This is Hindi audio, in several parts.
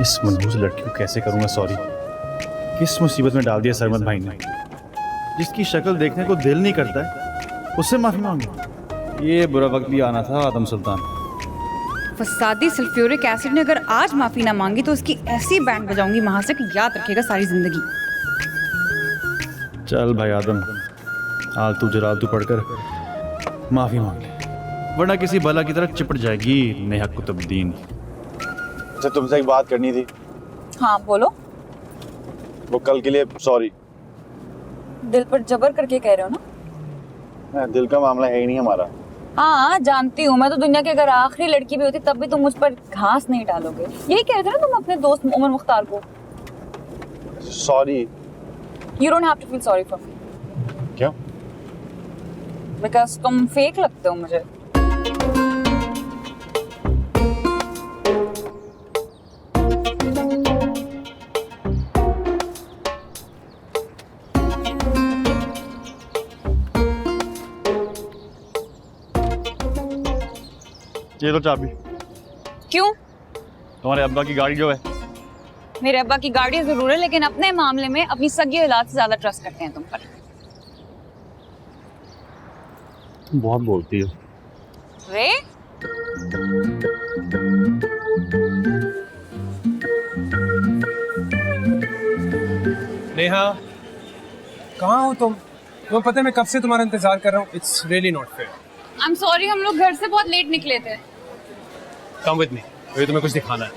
इस मनहूस लड़की को कैसे करूंगा सॉरी। किस मुसीबत में डाल दिया सरमद भाई ने। जिसकी शक्ल देखने को दिल नहीं करता है उससे माफी मांगो। ये बुरा वक्त भी आना था आदम सुल्तान। फसादी सल्फ्यूरिक एसिड ने अगर आज माफी ना मांगी तो उसकी ऐसी बैंड बजाऊंगी वहां से कि याद रखेगा सारी जिंदगी। चल भाई आदम, आलतू जलालतू पढ़कर माफी मांग ले, वरना किसी बला की तरफ चिपट जाएगी नेहा कुतुबुद्दीन। अच्छा, तुमसे एक बात करनी थी। हाँ बोलो। वो कल के लिए सॉरी। दिल पर जबर करके कह रहे हो ना? दिल का मामला है ही नहीं हमारा। हाँ जानती हूँ मैं तो, दुनिया की अगर आखिरी लड़की भी होती तब भी तुम मुझ पर घास नहीं डालोगे। यही कह रहे थे ना तुम अपने दोस्त उमर मुख्तार को। Sorry. You don't have to feel sorry for me. क्यों? Because तुम फेक लगते हो मुझे। ये लो चाबी। क्यों? तुम्हारे अब्बा की गाड़ी जो है। मेरे अब्बा की गाड़ी जरूर है, लेकिन अपने मामले में अपनी सगी औलाद से ज्यादा ट्रस्ट करते हैं तुम पर। बहुत बोलती हो। रे नेहा, कहाँ हो तुम? तुम्हें पता है मैं कब से तुम्हारा इंतजार कर रहा हूँ। It's really not fair. I am sorry, हम लोग घर से बहुत लेट निकले थे। कम विद मी, मुझे तुम्हें कुछ दिखाना है।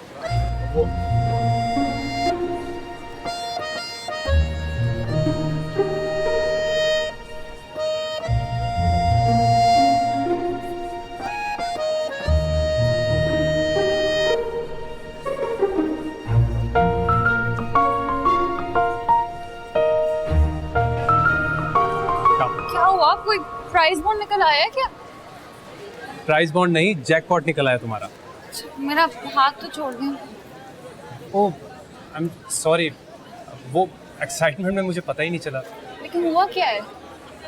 क्या हुआ? कोई प्राइस बॉन्ड निकल आया है क्या? प्राइस बॉन्ड नहीं, जैकपॉट निकल आया तुम्हारा। मेरा हाथ तो छोड़ दें। ओह, आई एम सॉरी। वो एक्साइटमेंट में मुझे पता ही नहीं चला। लेकिन हुआ क्या है?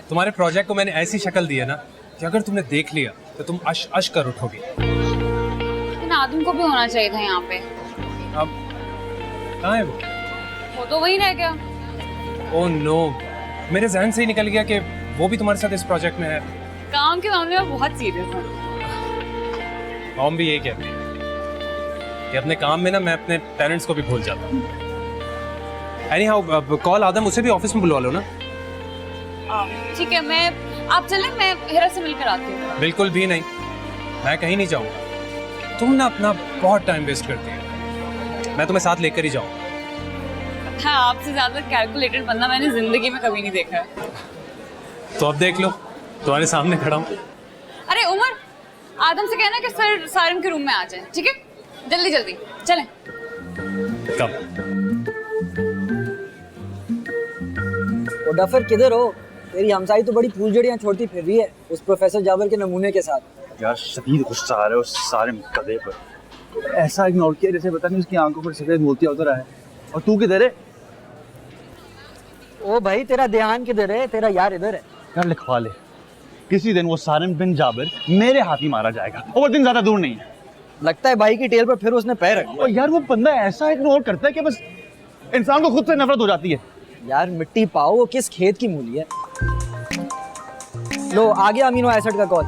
तुम्हारे प्रोजेक्ट को मैंने ऐसी शक्ल दी है ना कि अगर तुमने देख लिया तो तुम अश अश कर उठोगी। लेकिन आदम को भी होना चाहिए था यहाँ पे। अब कहाँ है वो? वो तो वहीं रह गया। ओह नो, मेरे जहन से ही निकल गया कि वो भी तुम्हारे साथ इस प्रोजेक्ट में है। काम के मामले में बहुत सीरियस हूँ। मॉम भी यही कहती है कि अपने काम में ना मैं अपने पेरेंट्स को भी भूल जाता हूँ। एनी हाउ, कॉल आदम, उसे भी ऑफिस में बुलवा लो ना। ठीक है, आप चलें, मैं हेरा से मिलकर आती हूँ। बिल्कुल भी नहीं, मैं कहीं नहीं जाऊँगा। तुम ना अपना बहुत टाइम वेस्ट करती है। मैं तुम्हें साथ लेकर ही जाऊँ। हाँ, आपसे ज्यादा कैलकुलेटेड बंदा मैंने जिंदगी में कभी नहीं देखा है। तो अब देख लो, तुम्हारे सामने खड़ा हूँ। अरे उमर, आदम से कहना कि सर सारिम के रूम में आ जाए, ठीक है? जल्दी जल्दी चलें। कब? वो डफर किधर हो? तेरी हमसाई तो बड़ी फूलझड़ियाँ छोड़ती फिर रही है उस प्रोफेसर जाबर के नमूने के साथ। यार शदीद गुस्सा आ रहा है उस सारे कदे पर। ऐसा इग्नोर किया जैसे पता नहीं उसकी आंखों पर सफेद मोतिया उतर रहा है। और तू किधर है? ओ भाई, तेरा ध्यान किधर है? तेरा यार इधर है। यार लिखवा ले, किसी दिन वो सारिम बिन जाबिर मेरे हाथ ही मारा जाएगा और वो दिन ज्यादा दूर नहीं है। लगता है भाई की टेल पर फिर उसने पैर रख दिया। और यार वो बंदा ऐसा इग्नोर करता है कि बस इंसान को खुद से नफरत हो जाती है। यार मिट्टी पाओ, वो किस खेत की मूली है। लो आ गया अमीनो एसिड का कॉल।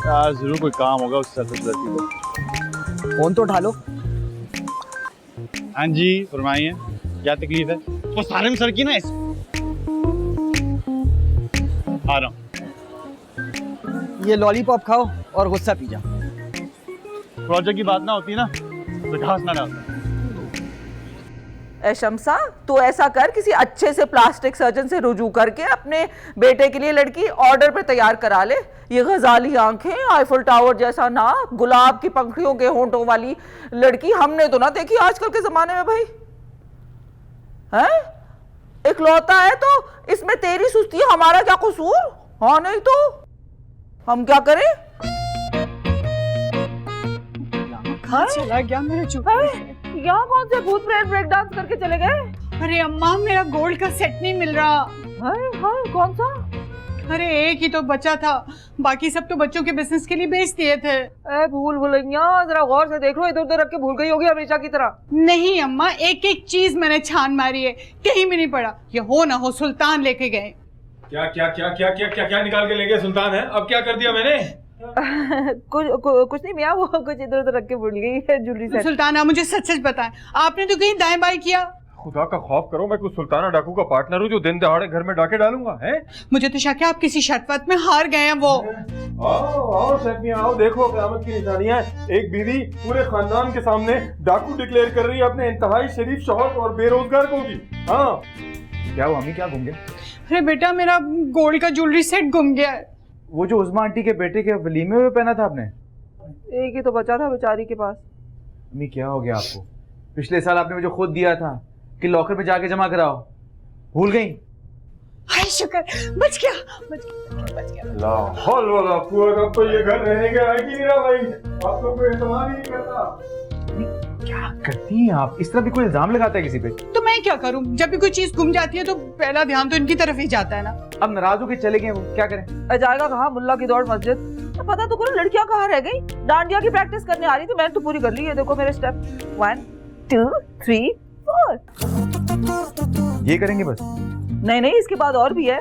यार जरूर कोई काम होगा उस लड़की को। फोन तो उठा लो। हाँ जी फरमाइए, क्या तकलीफ है? वो सारिम सर की ना आ रहा हूँ। ये लॉलीपॉप खाओ और गुस्सा पी जा। प्रोजेक्ट की बात ना होती ना तो घास ना डालता। ए शम्सा, तू ऐसा कर, किसी अच्छे से प्लास्टिक सर्जन से रुजू करके अपने बेटे के लिए लड़की ऑर्डर पे तैयार करा ले। ये गजाली आंखें, आईफल टावर जैसा नाक, गुलाब की पंखड़ियों के होंठों वाली लड़की हमने तो ना देखी आजकल के जमाने में भाई। हैं? इकलौता है तो इसमें तेरी सुस्ती, हमारा क्या कसूर? हाँ नहीं तो हम क्या करें? चला गया मेरा चुप। यहाँ कौन से भूत प्रेत ब्रेक डांस करके चले गए? अरे अम्मा, मेरा गोल्ड का सेट नहीं मिल रहा। हाय हाय, कौन सा? अरे एक ही तो बचा था, बाकी सब तो बच्चों के बिजनेस के लिए बेच दिए थे। ए भूल भुलैया, जरा गौर से देख लो, इधर उधर रख के भूल गई होगी हमेशा की तरह। नहीं अम्मा, एक एक चीज मैंने छान मारी है, कहीं भी नहीं पड़ा। ये हो ना हो सुल्तान लेके गए। क्या क्या क्या क्या क्या क्या क्या निकाल के ले गए सुल्तान है? अब क्या कर दिया मैंने? कुछ नहीं मियाँ, वो कुछ इधर उधर रख के भूल गई है ज्वेलरी सेट। सुल्तान आप मुझे सच सच बताएं, आपने तो कहीं दाएं बाएं किया? खुदा का खौफ करो, मैं कुछ सुल्ताना डाकू का पार्टनर हूँ जो दिन दहाड़े घर में डाके डालूंगा है? मुझे तो शक है आप किसी शर्त में हार गए हैं। वो आओ आओ शर्मिया आओ, देखो क़यामत की निशानियां। एक बीवी पूरे खानदान के सामने डाकू डिक्लेयर कर रही है अपने इंतहाई शरीफ शौहर और बेरोजगार को भी। हाँ क्या हुआ अम्मी, क्या घूम गए? अरे बेटा मेरा गोल्ड का ज्वेलरी सेट गुम गया है। वो जो उस्मा आंटी के बेटे के वलीमे में पहना था आपने? एक ही तो बचा था बेचारी के पास। अम्मी क्या हो गया आपको? पिछले साल आपने मुझे खुद दिया था कि लॉकर में जाके जमा कराओ, भूल गई? हाय शुक्र, बच गया बच गया बच गया। ला हौल वला कुव्वत, अब तो ये घर रहने के लायक ही नहीं रहा भाई, आपको कोई एतमाद ही नहीं करता। क्या करती हैं आप? इस तरह भी कोई इल्जाम लगाता है किसी पे? तो मैं क्या करूं, जब भी कोई चीज गुम जाती है तो पहला ध्यान तो इनकी तरफ ही जाता है ना। अब नाराज होकर चले गए, वो क्या करें? जाएगा कहाँ, मुल्ला की दौड़ मस्जिद। तो पता तो करो लड़कियां कहाँ रह गई। डांडिया की प्रैक्टिस करने आ रही थी, मैंने तो पूरी कर ली है। देखो मेरे स्टेप 1 2 3 4। ये करेंगे बस? नहीं नहीं, इसके बाद और भी है।